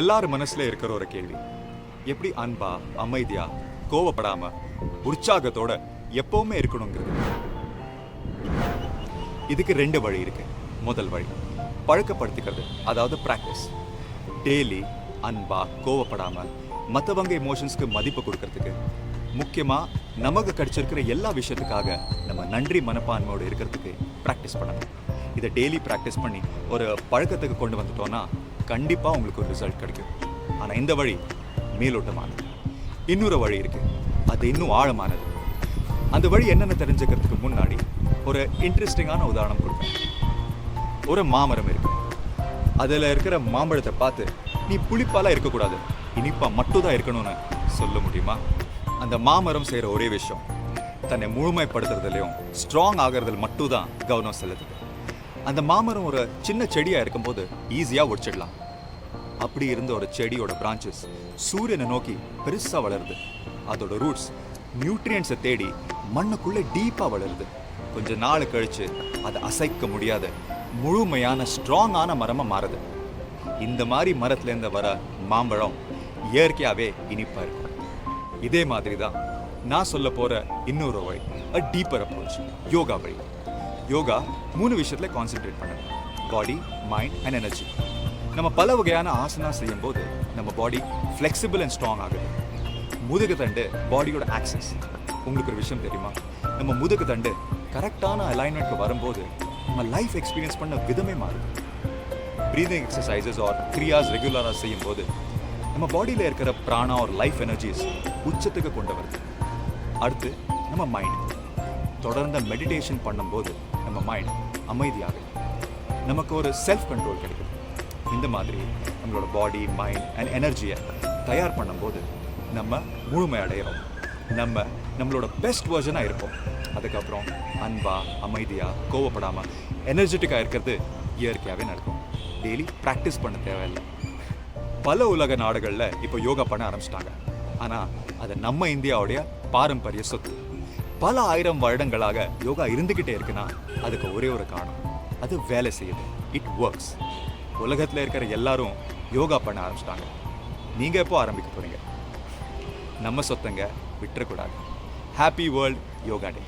எல்லார் மனசுல இருக்கிற ஒரு கேள்வி, எப்படி அன்பா அமைதியா கோவப்படாம உற்சாகத்தோட எப்பவுமே இருக்கணுங்கிறது. இதுக்கு 2 வழி இருக்கு. முதல் வழி பழக்கப்படுத்திக்கிறது, அதாவது பிராக்டிஸ். டெய்லி அன்பா கோவப்படாம மற்றவங்க எமோஷன்ஸ்க்கு மதிப்பு கொடுக்கறதுக்கு, முக்கியமா நமக்கு கிடைச்சிருக்கிற எல்லா விஷயத்துக்காக நம்ம நன்றி மனப்பான்மையோடு இருக்கிறதுக்கு ப்ராக்டிஸ் பண்ணணும். இதை டெய்லி ப்ராக்டிஸ் பண்ணி ஒரு பழக்கத்துக்கு கொண்டு வந்துட்டோம்னா கண்டிப்பாக உங்களுக்கு ஒரு ரிசல்ட் கிடைக்கும். ஆனால் இந்த வழி மேலோட்டமானது. இன்னொரு வழி இருக்கு, அது இன்னும் ஆழமானது. அந்த வழி என்னென்னு தெரிஞ்சுக்கிறதுக்கு முன்னாடி ஒரு இன்ட்ரெஸ்டிங்கான உதாரணம் கொடுப்பேன். ஒரு மாமரம் இருக்கு. அதில் இருக்கிற மாம்பழத்தை பார்த்து நீ புளிப்பாலாம் இருக்கக்கூடாது, இனிப்பா மட்டும் தான் இருக்கணும்னு சொல்ல முடியுமா? அந்த மாமரம் செய்கிற ஒரே விஷயம், தன்னை முழுமைப்படுத்துறதுலையும் ஸ்ட்ராங் ஆகிறதுல மட்டும் தான் கவனம் செலுத்துது. அந்த மாமரம் ஒரு சின்ன செடியாக இருக்கும்போது ஈஸியாக ஒடிச்சிடலாம். அப்படி இருந்த ஒரு செடியோட பிரான்ச்சஸ் சூரியனை நோக்கி பெருசாக வளருது. அதோட ரூட்ஸ் நியூட்ரியன்ஸை தேடி மண்ணுக்குள்ளே டீப்பாக வளருது. கொஞ்ச நாள் கழிச்சு அதை அசைக்க முடியாத முழுமையான ஸ்ட்ராங்கான மரமாக மாறுது. இந்த மாதிரி மரத்துலேருந்து வர மாம்பழம் இயற்கையாகவே இனிப்பாக இருக்கும். இதே மாதிரி தான் நான் சொல்ல போகிற இன்னொரு வழி, அ டீப்பர் அப்ரோச், யோகா வழி. யோகா 3 விஷயத்துல கான்சென்ட்ரேட் பண்ணணும்: பாடி, மைண்ட் அண்ட் எனர்ஜி. நம்ம பல வகையான ஆசனா செய்யும் போது நம்ம பாடி ஃப்ளெக்சிபிள் அண்ட் ஸ்ட்ராங் ஆகுது. முதுகு தண்டு பாடியோட ஆக்சஸ். உங்களுக்கு ஒரு விஷயம் தெரியுமா? நம்ம முதுகு தண்டு கரெக்டான அலைன்மெண்ட்க்கு வரும்போது நம்ம லைஃப் எக்ஸ்பீரியன்ஸ் பண்ண விதமே மாறுது. ப்ரீதிங் எக்ஸசைசஸ் ஆர் கிரியாஸ் ரெகுலராக செய்யும் போது நம்ம பாடியில் இருக்கிற பிராணா ஒரு லைஃப் எனர்ஜிஸ் உச்சத்துக்கு கொண்டு வருது. அடுத்து நம்ம மைண்ட். தொடர்ந்து மெடிடேஷன் பண்ணும்போது நம்ம மைண்ட் அமைதியாகுது. நமக்கு ஒரு செல்ஃப் கண்ட்ரோல் கிடைக்குது. இந்த மாதிரி நம்மளோட பாடி, மைண்ட் அண்ட் எனர்ஜியை தயார் பண்ணும்போது நம்ம முழுமை அடைகிறோம். நம்மளோட பெஸ்ட் வெர்ஷனாக இருப்போம். அதுக்கப்புறம் அன்பா அமைதியாக கோவப்படாமல் எனர்ஜெட்டிக்காக இருக்கிறது இயற்கையாகவே நடக்கும். டெய்லி ப்ராக்டிஸ் பண்ண தேவையில்லை. பல உலக நாடுகளில் இப்போ யோகா பண்ண ஆரம்பிச்சிட்டாங்க. ஆனால் அது நம்ம இந்தியாவுடைய பாரம்பரிய சொத்து. பல ஆயிரம் வருடங்களாக யோகா இருந்துக்கிட்டே இருக்குன்னா அதுக்கு ஒரே ஒரு காரணம், அது வேலை செய்யுது. It works. உலகத்தில் இருக்கிற எல்லாரும் யோகா பண்ண ஆரம்பிச்சிட்டாங்க. நீங்கள் எப்போ ஆரம்பிக்க போகிறீங்க? நம்ம சொத்தங்க விட்டுறக்கூடாது. ஹாப்பி வேர்ல்ட் யோகா டே.